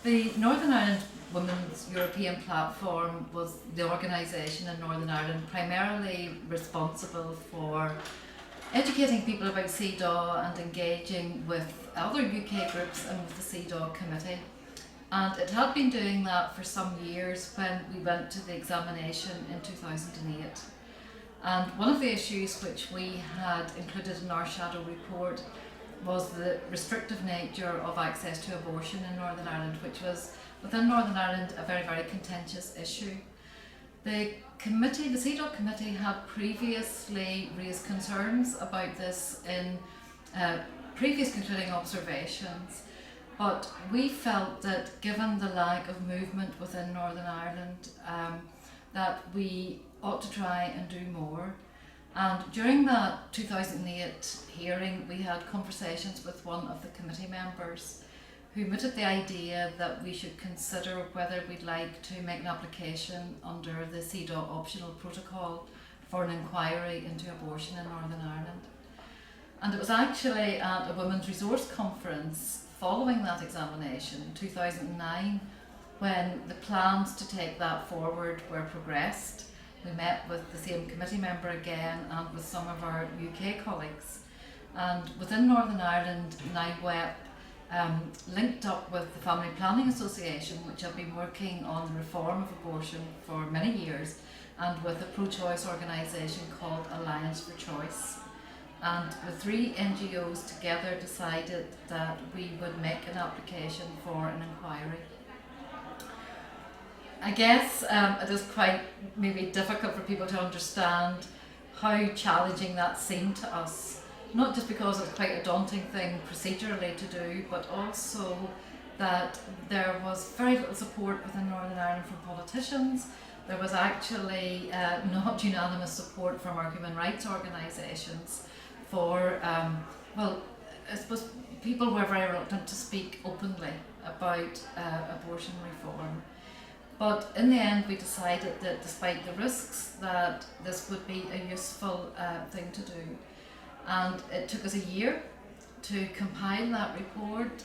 The Northern Ireland Women's European Platform was the organisation in Northern Ireland primarily responsible for educating people about CEDAW and engaging with other UK groups and with the CEDAW committee. And it had been doing that for some years when we went to the examination in 2008. And one of the issues which we had included in our shadow report was the restrictive nature of access to abortion in Northern Ireland, which was within Northern Ireland a very, very contentious issue. The CEDAW committee had previously raised concerns about this in previous concluding observations, but we felt that given the lack of movement within Northern Ireland, that we ought to try and do more. And during that 2008 hearing, we had conversations with one of the committee members who mooted the idea that we should consider whether we'd like to make an application under the CEDAW optional protocol for an inquiry into abortion in Northern Ireland. And it was actually at a Women's Resource Conference following that examination in 2009 when the plans to take that forward were progressed. We met with the same committee member again and with some of our UK colleagues. And within Northern Ireland, NIWEP linked up with the Family Planning Association, which have been working on the reform of abortion for many years, and with a pro-choice organisation called Alliance for Choice. And the three NGOs together decided that we would make an application for an inquiry. I guess it is quite maybe difficult for people to understand how challenging that seemed to us. Not just because it's quite a daunting thing procedurally to do, but also that there was very little support within Northern Ireland from politicians. There was actually not unanimous support from our human rights organisations for, well, I suppose people were very reluctant to speak openly about abortion reform. But in the end, we decided that despite the risks, that this would be a useful thing to do. And it took us a year to compile that report.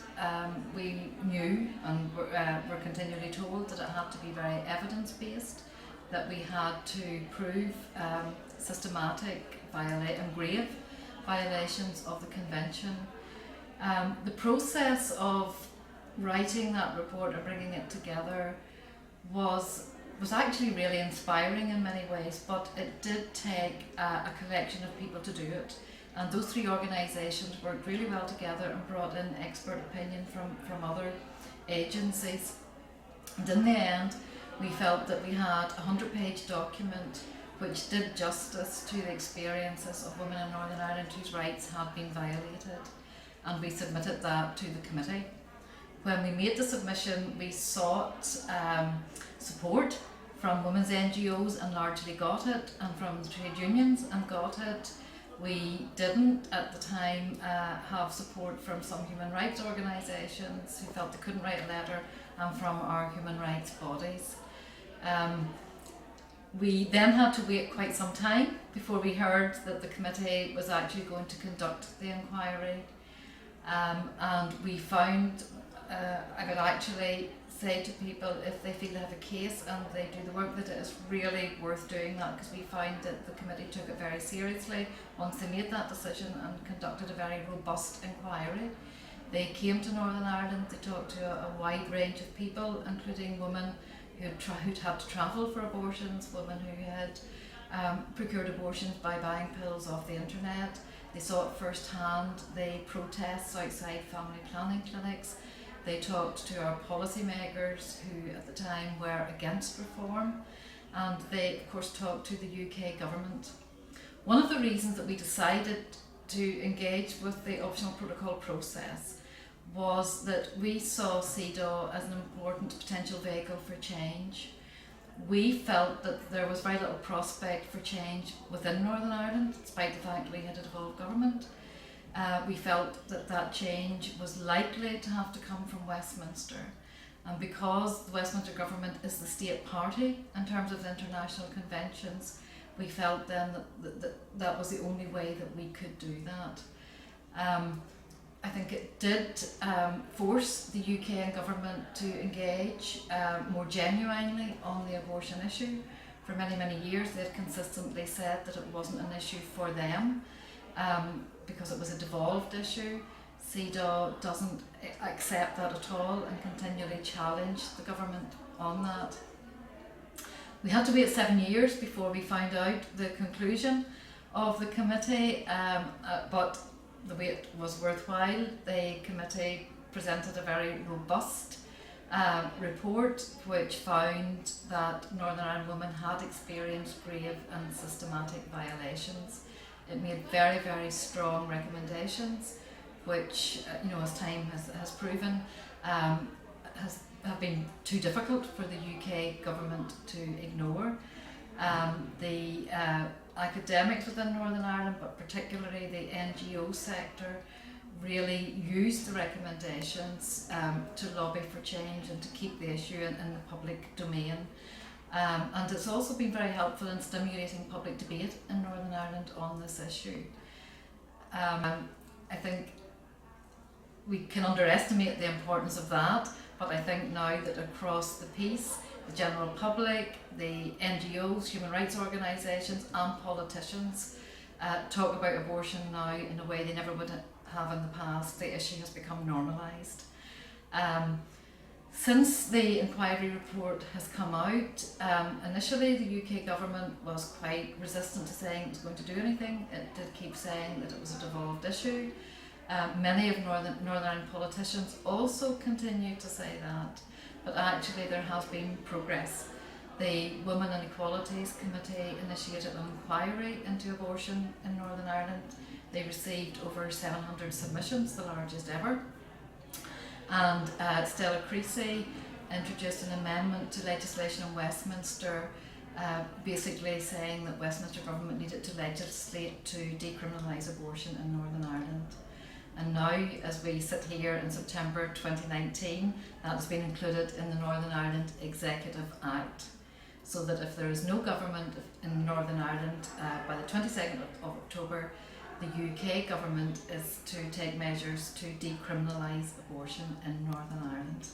We knew and were continually told that it had to be very evidence-based, that we had to prove systematic and grave violations of the Convention. The process of writing that report and bringing it together was actually really inspiring in many ways, but it did take a collection of people to do it. And those three organisations worked really well together and brought in expert opinion from other agencies. And in the end, we felt that we had a 100-page document which did justice to the experiences of women in Northern Ireland whose rights had been violated. And we submitted that to the committee. When we made the submission, we sought support from women's NGOs and largely got it, and from the trade unions and got it. We didn't at the time have support from some human rights organisations who felt they couldn't write a letter, and from our human rights bodies. We then had to wait quite some time before we heard that the committee was actually going to conduct the inquiry. And we found, I could actually say to people, if they feel they have a case and they do the work, that it is really worth doing that, because we found that the committee took it very seriously once they made that decision and conducted a very robust inquiry. They came to Northern Ireland, they talked to a wide range of people, including women who'd had to travel for abortions, women who had procured abortions by buying pills off the internet. They saw it firsthand, the protests outside family planning clinics. They talked to our policymakers who at the time were against reform, and they of course talked to the UK government. One of the reasons that we decided to engage with the optional protocol process was that we saw CEDAW as an important potential vehicle for change. We felt that there was very little prospect for change within Northern Ireland, despite the fact we had a devolved government. We felt that that change was likely to have to come from Westminster. And because the Westminster government is the state party in terms of the international conventions, we felt then that was the only way that we could do that. I think it did force the UK government to engage more genuinely on the abortion issue. For many, many years they've consistently said that it wasn't an issue for them because it was a devolved issue. CEDAW doesn't accept that at all and continually challenge the government on that. We had to wait 7 years before we found out the conclusion of the committee, but the wait was worthwhile. The committee presented a very robust report which found that Northern Ireland women had experienced grave and systematic violations. It made very, very strong recommendations which, as time has proven, have been too difficult for the UK government to ignore. The academics within Northern Ireland, but particularly the NGO sector, really used the recommendations to lobby for change and to keep the issue in the public domain. And it's also been very helpful in stimulating public debate in Northern Ireland on this issue. I think we can underestimate the importance of that, but I think now that across the piece, the general public, the NGOs, human rights organisations and politicians talk about abortion now in a way they never would have in the past. The issue has become normalised. Since the inquiry report has come out, initially the UK government was quite resistant to saying it was going to do anything. It did keep saying that it was a devolved issue. Many of Northern Ireland politicians also continue to say that, but actually there has been progress. The Women and Equalities Committee initiated an inquiry into abortion in Northern Ireland. They received over 700 submissions, the largest ever. And Stella Creasy introduced an amendment to legislation in Westminster, basically saying that Westminster government needed to legislate to decriminalise abortion in Northern Ireland. And now, as we sit here in September 2019, that has been included in the Northern Ireland Executive Act, so that if there is no government in Northern Ireland by the 22nd of October, the UK government is to take measures to decriminalise abortion in Northern Ireland.